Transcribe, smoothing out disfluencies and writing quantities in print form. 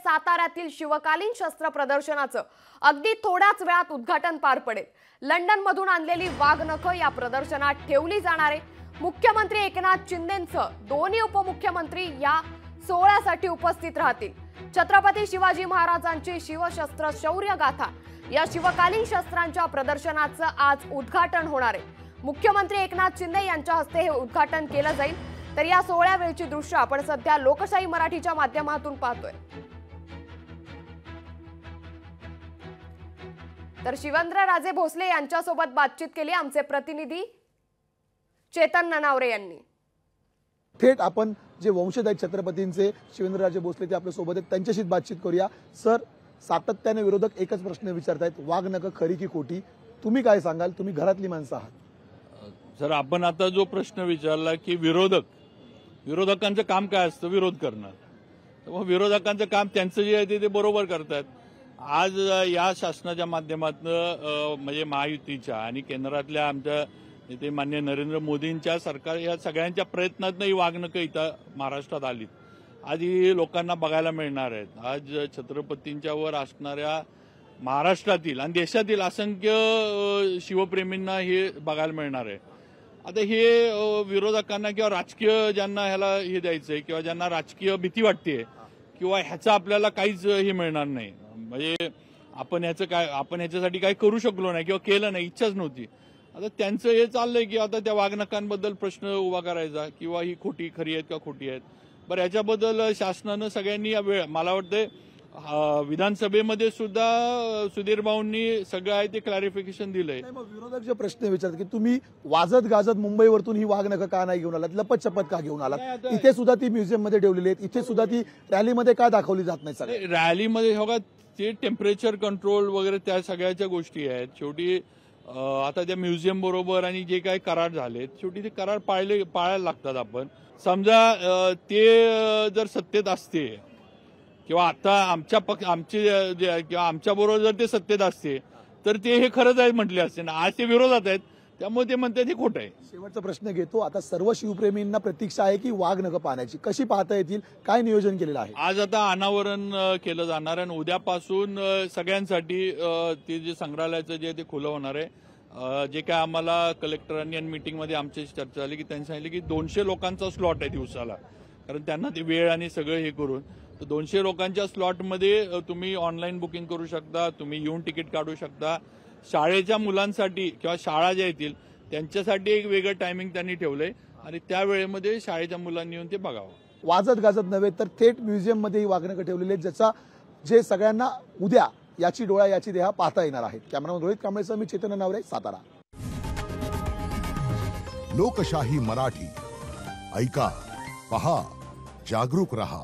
साताऱ्यातील शिवकालीन शस्त्र प्रदर्शनाचं अगदी थोड्याच वेळात उद्घाटन पार पडेल। लंडन मधून आणलेली वाघनखं या प्रदर्शनात ठेवली जाणार आहे। मुख्यमंत्री एकनाथ शिंदेंसह दोन्ही उपमुख्यमंत्री या सोहळ्यासाठी उपस्थित राहतील। छत्रपती शिवाजी महाराजांची शिवशस्त्र शौर्य गाथा या शिवकालीन शस्त्रांच्या प्रदर्शनाचं आज उद्घाटन होणार आहे। मुख्यमंत्री एकनाथ शिंदे यांच्या हस्ते हे उद्घाटन केलं जाईल। तर या सोहळ्यावेळची दृश्य आपण सध्या लोकशाही मराठीच्या माध्यमातून पाहतोय। तर शिवेंद्रराजे भोसले यांच्यासोबत बातचीत केली आमचे प्रतिनिधी चेतन ननावरे यांनी। थेट आपण जे वंशज आहेत छत्रपतींचे शिवेंद्रराजे भोसले ते आपल्या सोबत आहेत, त्यांच्याशी बातचीत करूया। सर, सातत्याने विरोधक एकच प्रश्न विचारतायत, वाघनखं खरी की खोटी? तुम्ही काय सांगाल? तुम्ही घरातली माणसं आहात। सर, आपण आता जो प्रश्न विचारला की विरोधकांचं काम काय असतं? विरोध करणं। मग विरोधकांचं काम त्यांचं जे आहे ते बरोबर करतात। आज या शासनाच्या माध्यमातून म्हणजे महायुतीच्या आणि केंद्रातल्या आमच्या ते मान्य नरेंद्र मोदींच्या सरकार या सगळ्यांच्या प्रयत्नातून ही वाघनखं इथं महाराष्ट्रात आलीत। आज ही लोकांना बघायला मिळणार आहेत। आज छत्रपतींच्या वर असणाऱ्या महाराष्ट्रातील आणि देशातील असंख्य शिवप्रेमींना हे बघायला मिळणार आहे। आता हे विरोधकांना किंवा राजकीय ज्यांना ह्याला हे द्यायचंय किंवा ज्यांना राजकीय भीती वाटते किंवा ह्याचं आपल्याला काहीच हे मिळणार नाही, म्हणजे आपण ह्याच्यासाठी काही करू शकलो नाही किंवा केलं नाही, इच्छाच नव्हती। आता त्यांचं हे चाललंय की आता त्या वाघनखांबद्दल प्रश्न उभा करायचा किंवा ही खोटी खरी आहेत का खोटी आहेत। बरं, याच्याबद्दल शासनानं सगळ्यांनी या वेळ मला वाटतं विधानसभेमध्ये सुद्धा सुधीर भाऊंनी सगळं आहे ते क्लॅरिफिकेशन दिलंय। विरोधक जे प्रश्न विचारतात की तुम्ही वाजत गाजत मुंबईवरतून ही वाघनखं का नाही घेऊन आलात, लपत चपत का घेऊन आलात? इथे सुद्धा ती म्युझियम मध्ये ठेवलेली आहेत, इथे सुद्धा ती रॅलीमध्ये का दाखवली जात नाही? रॅलीमध्ये हो का ते टेम्परेचर कंट्रोल वगैरे त्या सगळ्याच्या गोष्टी आहेत। शेवटी आता त्या म्युझियम बरोबर आणि जे काही करार झालेत शेवटी ते करार पाळायला लागतात। आपण समजा ते जर सत्तेत असते किंवा आता आमच्या बरोबर जर ते सत्तेत असते तर ते हे खरंच आहे म्हटले असते ना। आज ते विरोधात आहेत त्यामुळे ते म्हणतात हे खोटं आहे। शेवटचा प्रश्न घेतो, आता सर्व शिवप्रेमींना प्रतीक्षा आहे की वाघनखं पाहण्याची, कशी पाहता येतील, काय नियोजन केलेलं आहे? आज आता अनावरण केलं जाणार आहे आणि उद्यापासून सगळ्यांसाठी ते जे संग्रहालयाचं जे ते खुलं होणार आहे। जे काय आम्हाला कलेक्टरांनी आणि मीटिंगमध्ये आमच्याशी चर्चा झाली की त्यांनी सांगितलं की 200 लोकांचा स्लॉट आहे दिवसाला, कारण त्यांना ते वेळ आणि सगळं हे करून 200 लोकांच्या स्लॉटमध्ये तुम्ही ऑनलाईन बुकिंग करू शकता, तुम्ही येऊन तिकीट काढू शकता। शाळेच्या मुलांसाठी किंवा शाळा ज्या येतील त्यांच्यासाठी एक वेगळं टायमिंग त्यांनी ठेवलंय आणि त्या वेळेमध्ये शाळेच्या मुलांनी येऊन ते बघावं। वाजत गाजत नव्हे तर थेट म्युझियम मध्ये ही वाघनखं ठेवलेली आहेत, ज्याचा जे सगळ्यांना उद्या याची डोळा याची देहा पाहता येणार आहेत। कॅमेरामॅन रोहित कांबळेसह मी चेतन ननावरे, सातारा। लोकशाही मराठी ऐका, पहा, जागरूक रहा।